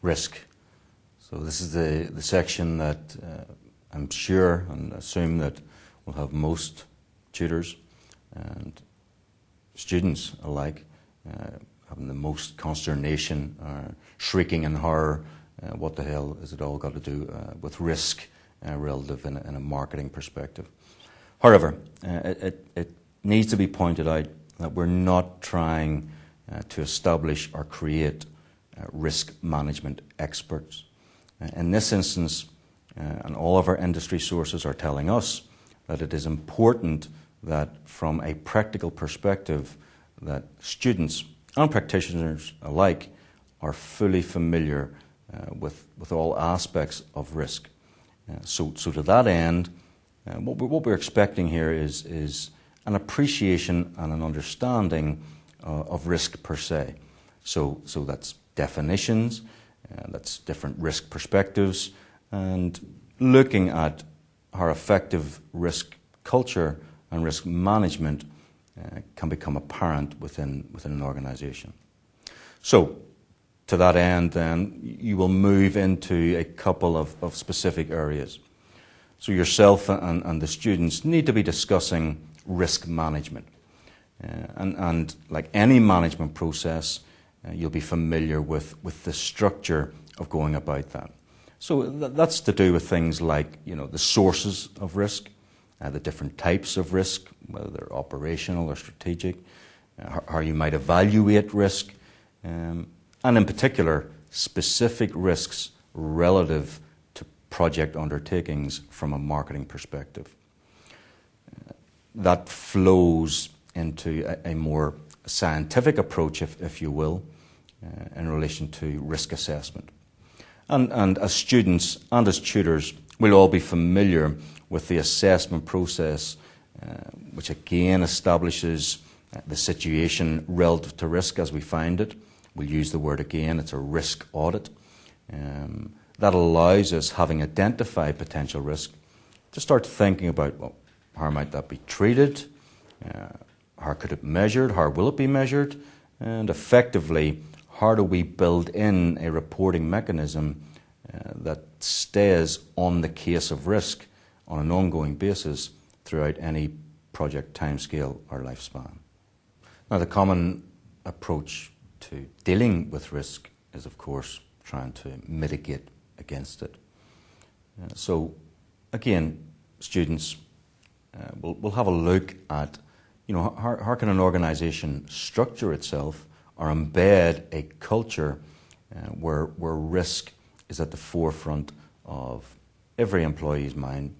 risk. So this is the section that I'm sure and assume that will have most tutors and students alike having the most consternation, shrieking in horror. What the hell has it all got to do with risk relative in a marketing perspective? However, it needs to be pointed out that we're not trying to establish or create risk management experts. In this instance, and all of our industry sources are telling us that it is important that from a practical perspective that students and practitioners alike are fully familiar with all aspects of risk. So to that end, what we're expecting here is an appreciation and an understanding of risk per se. So that's definitions, that's different risk perspectives, and looking at how effective risk culture and risk management can become apparent within an organisation. So, to that end, then, you will move into a couple of specific areas. So yourself and the students need to be discussing risk management. And like any management process, you'll be familiar with the structure of going about that. So that's to do with things like, the sources of risk, the different types of risk, whether they're operational or strategic, how you might evaluate risk, and in particular, specific risks relative to project undertakings from a marketing perspective. That flows into a more scientific approach, if you will, in relation to risk assessment. And as students and as tutors, we'll all be familiar with the assessment process, which again establishes the situation relative to risk as we find it. We'll use the word again, it's a risk audit. That allows us, having identified potential risk, to start thinking about, well, how might that be treated? How could it be measured? How will it be measured? And effectively, how do we build in a reporting mechanism that stays on the case of risk on an ongoing basis throughout any project timescale or lifespan? Now, the common approach to dealing with risk is, of course, trying to mitigate against it. So, again, students will have a look at, how can an organisation structure itself or embed a culture where risk is at the forefront of every employee's mind,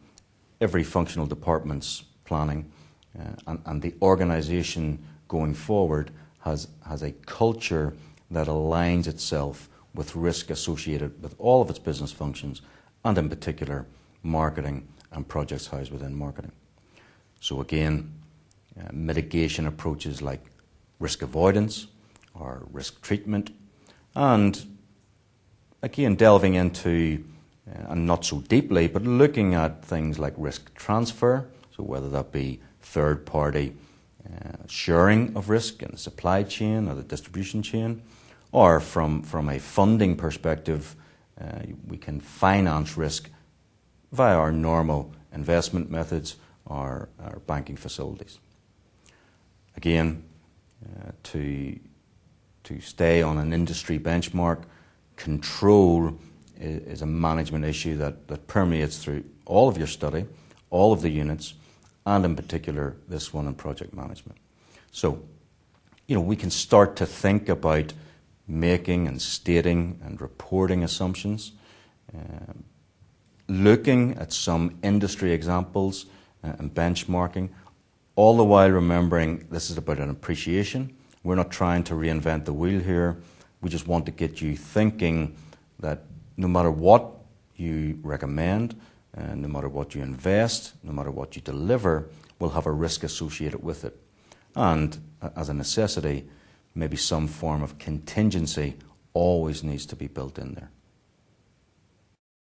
every functional department's planning, and the organisation going forward has a culture that aligns itself with risk associated with all of its business functions, and in particular, marketing and projects housed within marketing. So again, mitigation approaches like risk avoidance or risk treatment, and again, delving into, and not so deeply, but looking at things like risk transfer, so whether that be third-party sharing of risk in the supply chain or the distribution chain, or from a funding perspective, we can finance risk via our normal investment methods or our banking facilities. Again, to stay on an industry benchmark, control is a management issue that permeates through all of your study, all of the units, and in particular this one in project management. So, we can start to think about making and stating and reporting assumptions, looking at some industry examples and benchmarking, all the while remembering this is about an appreciation. We're not trying to reinvent the wheel here. We just want to get you thinking that no matter what you recommend, no matter what you invest, no matter what you deliver, will have a risk associated with it. And as a necessity, maybe some form of contingency always needs to be built in there.